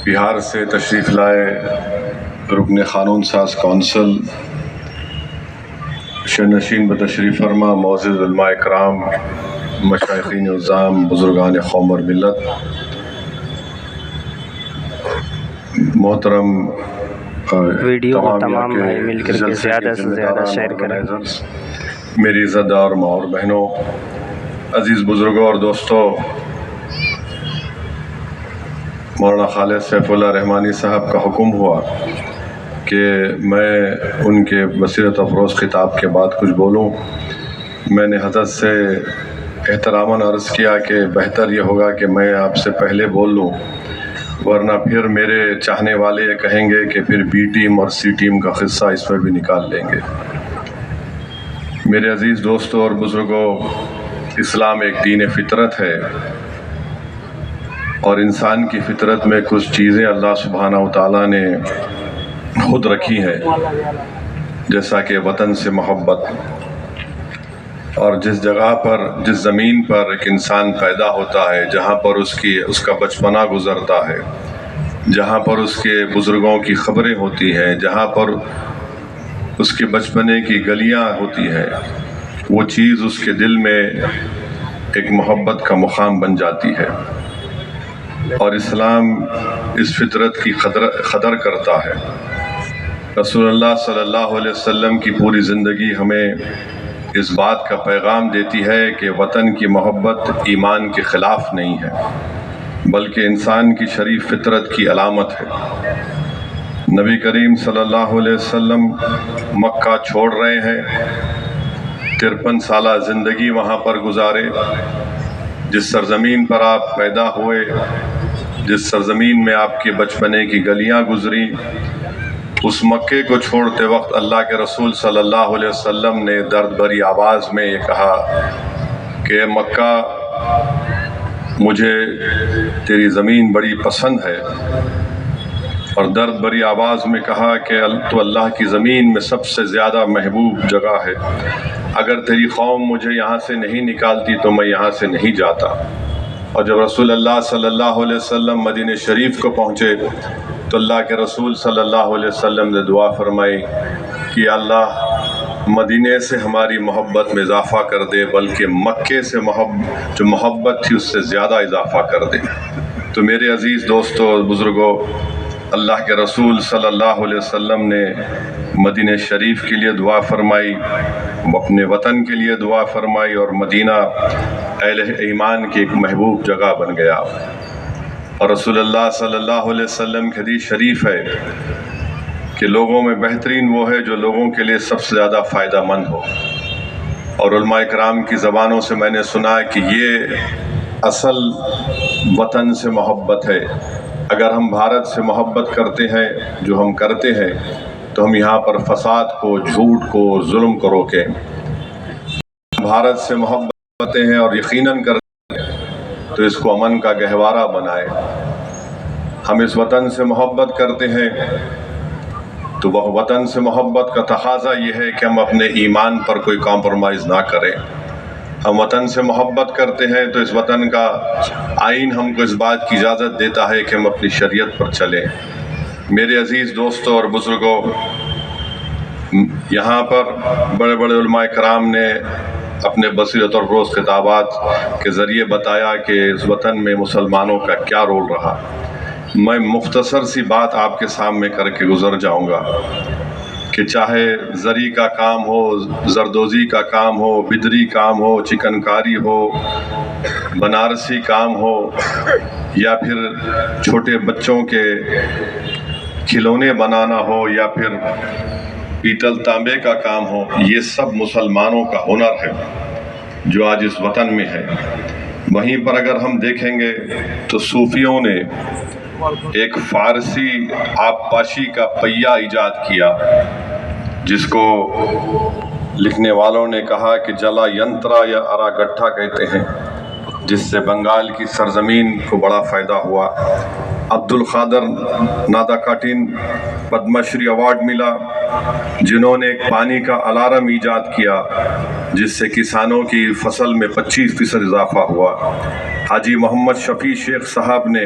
بہار سے تشریف لائے رکن قانون ساز کونسل شنشین بتشریف فرما معزز علماء کرام، مشائخین عظام، بزرگان قوم اور ملت، محترم ویڈیو کو تمام بھائی مل کر کے زیادہ سے زیادہ شیئر کریں۔ میری عزت دار ماں اور بہنوں، عزیز بزرگوں اور دوستوں، مولانا خالد سیف اللہ رحمانی صاحب کا حکم ہوا کہ میں ان کے بصیرت افروز خطاب کے بعد کچھ بولوں۔ میں نے حضرت سے احتراماً عرض کیا کہ بہتر یہ ہوگا کہ میں آپ سے پہلے بول لوں، ورنہ پھر میرے چاہنے والے یہ کہیں گے کہ پھر بی ٹیم اور سی ٹیم کا قصہ اس میں بھی نکال لیں گے۔ میرے عزیز دوستوں اور بزرگوں، اسلام ایک دین فطرت ہے، اور انسان کی فطرت میں کچھ چیزیں اللہ سبحانہ وتعالیٰ نے خود رکھی ہیں، جیسا کہ وطن سے محبت، اور جس جگہ پر، جس زمین پر ایک انسان پیدا ہوتا ہے، جہاں پر اس کا بچپنا گزرتا ہے، جہاں پر اس کے بزرگوں کی خبریں ہوتی ہیں، جہاں پر اس کے بچپنے کی گلیاں ہوتی ہیں، وہ چیز اس کے دل میں ایک محبت کا مقام بن جاتی ہے، اور اسلام اس فطرت کی قدر کرتا ہے۔ رسول اللہ صلی اللہ علیہ وسلم کی پوری زندگی ہمیں اس بات کا پیغام دیتی ہے کہ وطن کی محبت ایمان کے خلاف نہیں ہے، بلکہ انسان کی شریف فطرت کی علامت ہے۔ نبی کریم صلی اللہ علیہ وسلم مکہ چھوڑ رہے ہیں، 53 سالہ زندگی وہاں پر گزارے۔ جس سرزمین پر آپ پیدا ہوئے، جس سرزمین میں آپ کے بچپنے کی گلیاں گزری، اس مکے کو چھوڑتے وقت اللہ کے رسول صلی اللہ علیہ وسلم نے درد بھری آواز میں یہ کہا کہ مکہ، مجھے تیری زمین بڑی پسند ہے، اور درد بھری آواز میں کہا کہ تو اللہ کی زمین میں سب سے زیادہ محبوب جگہ ہے، اگر تیری قوم مجھے یہاں سے نہیں نکالتی تو میں یہاں سے نہیں جاتا۔ اور جب رسول اللہ صلی اللہ علیہ وسلم مدینہ شریف کو پہنچے تو اللہ کے رسول صلی اللہ علیہ وسلم نے دعا فرمائی کہ اللہ مدینے سے ہماری محبت میں اضافہ کر دے، بلکہ مکے سے جو محبت تھی اس سے زیادہ اضافہ کر دے۔ تو میرے عزیز دوستوں اور بزرگوں، اللہ کے رسول صلی اللہ علیہ وسلم نے مدینہ شریف کے لیے دعا فرمائی، اپنے وطن کے لیے دعا فرمائی، اور مدینہ اہل ایمان کی ایک محبوب جگہ بن گیا۔ اور رسول اللہ صلی اللہ علیہ وسلم کی حدیث شریف ہے کہ لوگوں میں بہترین وہ ہے جو لوگوں کے لیے سب سے زیادہ فائدہ مند ہو، اور علماء کرام کی زبانوں سے میں نے سنا کہ یہ اصل وطن سے محبت ہے۔ اگر ہم بھارت سے محبت کرتے ہیں، جو ہم کرتے ہیں، تو ہم یہاں پر فساد کو، جھوٹ کو، ظلم کو روکیں۔ بھارت سے محبت کرتے ہیں اور یقیناً کرتے ہیں تو اس کو امن کا گہوارہ بنائے۔ ہم اس وطن سے محبت کرتے ہیں تو وہ وطن سے محبت کا تقاضا یہ ہے کہ ہم اپنے ایمان پر کوئی کمپرومائز نہ کریں۔ ہم وطن سے محبت کرتے ہیں تو اس وطن کا آئین ہم کو اس بات کی اجازت دیتا ہے کہ ہم اپنی شریعت پر چلیں۔ میرے عزیز دوستوں اور بزرگوں، یہاں پر بڑے بڑے علماء کرام نے اپنے بصیرت اور روز خطابات کے ذریعے بتایا کہ اس وطن میں مسلمانوں کا کیا رول رہا۔ میں مختصر سی بات آپ کے سامنے کر کے گزر جاؤں گا کہ چاہے زری کا کام ہو، زردوزی کا کام ہو، بدری کام ہو، چکن کاری ہو، بنارسی کام ہو، یا پھر چھوٹے بچوں کے کھلونے بنانا ہو، یا پھر پیتل تانبے کا کام ہو، یہ سب مسلمانوں کا ہنر ہے جو آج اس وطن میں ہے۔ وہیں پر اگر ہم دیکھیں گے تو صوفیوں نے ایک فارسی آبپاشی کا پہیہ ایجاد کیا، جس کو لکھنے والوں نے کہا کہ جلا ینترا یا ارا گٹھا کہتے ہیں، جس سے بنگال کی سرزمین کو بڑا فائدہ ہوا۔ عبد القادر نادا کاٹین پدم شری ایوارڈ ملا، جنہوں نے ایک پانی کا الارم ایجاد کیا جس سے کسانوں کی فصل میں 25% اضافہ ہوا۔ حاجی محمد شفیع شیخ صاحب نے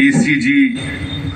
ECG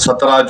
17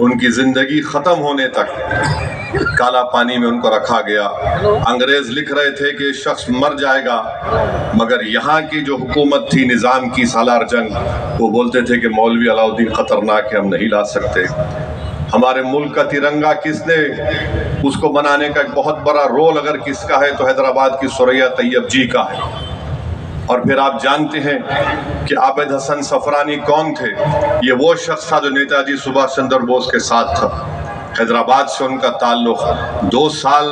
ان کی زندگی ختم ہونے تک کالا پانی میں ان کو رکھا گیا۔ انگریز لکھ رہے تھے کہ شخص مر جائے گا، مگر یہاں کی جو حکومت تھی نظام کی سالار جنگ، وہ بولتے تھے کہ مولوی علاؤالدین خطرناک ہے، ہم نہیں لا سکتے۔ ہمارے ملک کا ترنگا کس نے اس کو بنانے کا ایک بہت بڑا رول اگر کس کا ہے تو حیدرآباد کی ثریا طیب جی کا ہے۔ اور پھر آپ جانتے ہیں کہ عابد حسن صفرانی کون تھے؟ یہ وہ شخص تھا جو نیتا جی سبھاش چندر بوس کے ساتھ تھا۔ حیدرآباد سے ان کا تعلق 2 سال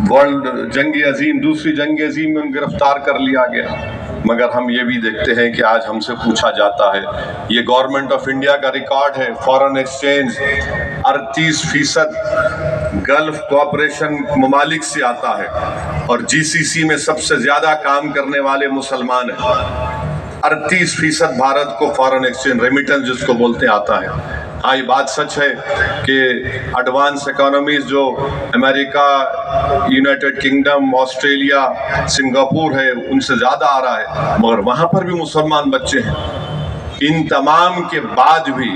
ورلڈ جنگ عظیم، دوسری جنگ عظیم میں ان گرفتار کر لیا گیا۔ مگر ہم یہ بھی دیکھتے ہیں کہ آج ہم سے پوچھا جاتا ہے، یہ گورنمنٹ آف انڈیا کا ریکارڈ ہے، فارن ایکسچینج 38% گلف کوآپریشن ممالک سے آتا ہے، اور جی سی سی میں سب سے زیادہ کام کرنے والے مسلمان ہیں۔ 38% بھارت کو فارن ایکسچینج ریمیٹنس جس کو بولتے آتا ہے۔ ہاں یہ بات سچ ہے کہ ایڈوانس اکانومیز جو امریکہ، یونائٹڈ کنگڈم، آسٹریلیا، سنگاپور ہے، ان سے زیادہ آ رہا ہے، مگر وہاں پر بھی مسلمان بچے ہیں۔ ان تمام کے بعد بھی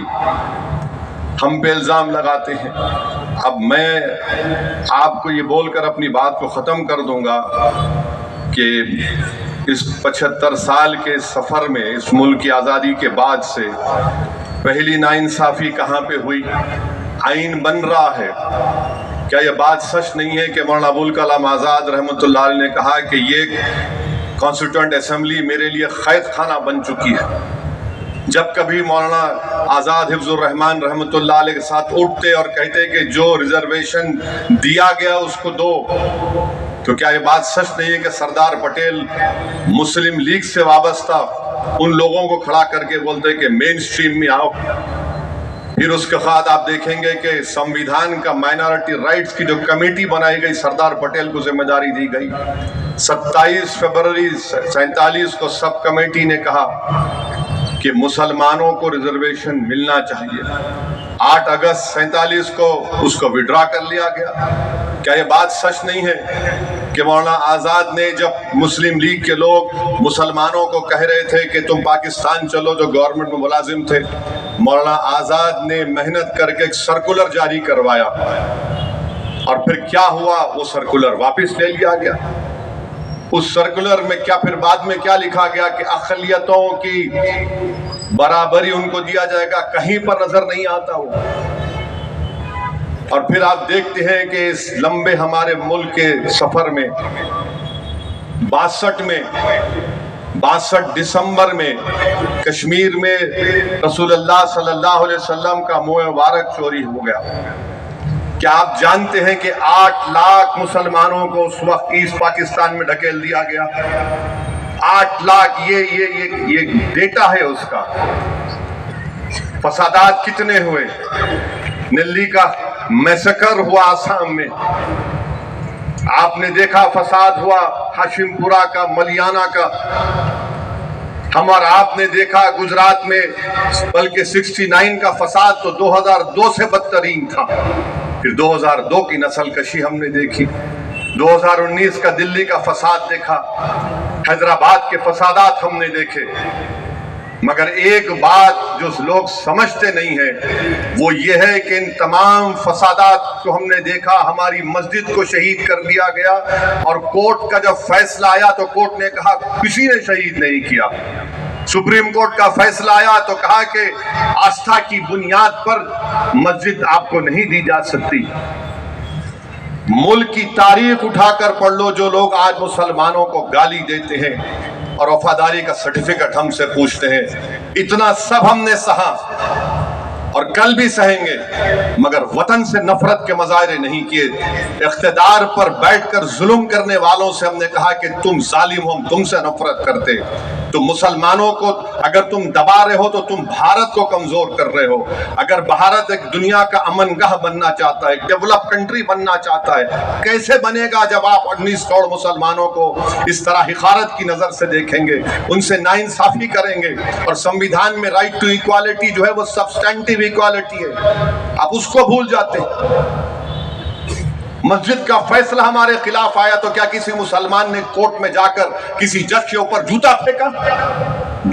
ہم پہ الزام لگاتے ہیں۔ اب میں آپ کو یہ بول کر اپنی بات کو ختم کر دوں گا کہ اس 75 سال کے سفر میں، اس ملک کی آزادی کے بعد سے پہلی ناانصافی کہاں پہ ہوئی؟ آئین بن رہا ہے۔ کیا یہ بات سچ نہیں ہے کہ مولانا ابوالکلام آزاد رحمۃ اللہ علیہ نے کہا کہ یہ کانسٹیٹوئنٹ اسمبلی میرے لیے قید خانہ بن چکی ہے؟ جب کبھی مولانا آزاد حفظ الرحمان رحمۃ اللہ علیہ کے ساتھ اٹھتے اور کہتے کہ جو ریزرویشن دیا گیا اس کو دو، تو کیا یہ بات سچ نہیں ہے کہ سردار پٹیل مسلم لیگ سے وابستہ ان لوگوں کو کھڑا کر کے بولتے کہ مین سٹریم میں آؤ؟ پھر اس کے بعد آپ دیکھیں گے کہ سمویدھان کا مائنارٹی رائٹس کی جو کمیٹی بنائی گئی، سردار پٹیل کو ذمہ داری دی گئی۔ 27 فروری 47 کو سب کمیٹی نے کہا کہ مسلمانوں کو ریزرویشن ملنا چاہیے۔ 8 اگست 47 کو اس کو وڈرا کر لیا گیا۔ کیا یہ بات سچ نہیں ہے کہ مولانا آزاد نے جب مسلم لیگ کے لوگ مسلمانوں کو کہہ رہے تھے کہ تم پاکستان چلو، جو گورنمنٹ میں ملازم تھے، مولانا آزاد نے محنت کر کے ایک سرکولر جاری کروایا، اور پھر کیا ہوا؟ وہ سرکولر واپس لے لیا گیا۔ اس سرکولر میں کیا پھر بعد میں کیا لکھا گیا کہ اقلیتوں کی برابری ان کو دیا جائے گا، کہیں پر نظر نہیں آتا وہ۔ اور پھر آپ دیکھتے ہیں کہ اس لمبے ہمارے ملک کے سفر میں 62 دسمبر میں کشمیر میں رسول اللہ صلی اللہ علیہ وسلم کا منہ مبارک چوری ہو گیا۔ کیا آپ جانتے ہیں کہ 8 لاکھ مسلمانوں کو اس وقت ایسٹ پاکستان میں ڈھکیل دیا گیا؟ 8 لاکھ، یہ ڈیٹا ہے اس کا۔ فسادات کتنے ہوئے؟ نلی کا میسکر ہوا آسام میں، آپ نے دیکھا فساد ہوا ہاشم پورہ کا، ملیانہ کا، اور آپ نے دیکھا گجرات میں، بلکہ 69 کا فساد تو 2002 سے بدترین تھا۔ پھر 2002 کی نسل کشی ہم نے دیکھی، 2019 کا دلی کا فساد دیکھا، حیدرآباد کے فسادات ہم نے دیکھے۔ مگر ایک بات جو لوگ سمجھتے نہیں ہیں وہ یہ ہے کہ ان تمام فسادات کو ہم نے دیکھا، ہماری مسجد کو شہید کر دیا گیا، اور کورٹ کا جب فیصلہ آیا تو کورٹ نے کہا کسی نے شہید نہیں کیا۔ سپریم کورٹ کا فیصلہ آیا تو کہا کہ آستھا کی بنیاد پر مسجد آپ کو نہیں دی جا سکتی۔ ملک کی تاریخ اٹھا کر پڑھ لو، جو لوگ آج مسلمانوں کو گالی دیتے ہیں اور وفاداری کا سرٹیفکیٹ ہم سے پوچھتے ہیں، اتنا سب ہم نے سہا اور کل بھی سہیں گے، مگر وطن سے نفرت کے مظاہرے نہیں کیے۔ اقتدار پر بیٹھ کر ظلم کرنے والوں سے ہم نے کہا کہ تم ظالم ہو، ہم تم سے نفرت کرتے۔ تم مسلمانوں کو اگر تم دبا رہے ہو تو تم بھارت کو کمزور کر رہے ہو۔ اگر بھارت ایک دنیا کا امن گاہ بننا چاہتا ہے، ایک ڈیولپ کنٹری بننا چاہتا ہے، کیسے بنے گا جب آپ 19 کروڑ مسلمانوں کو اس طرح حقارت کی نظر سے دیکھیں گے، ان سے ناانصافی کریں گے؟ اور سمویدھان میں رائٹ ٹو ایکوالٹی جو ہے وہ سبسٹینٹیو ایکوالٹی ہے، آپ اس کو بھول جاتے ہیں۔ مسجد کا فیصلہ ہمارے خلاف آیا تو کیا کسی مسلمان نے کورٹ میں جا کر کسی جج کے اوپر جوتا پھینکا؟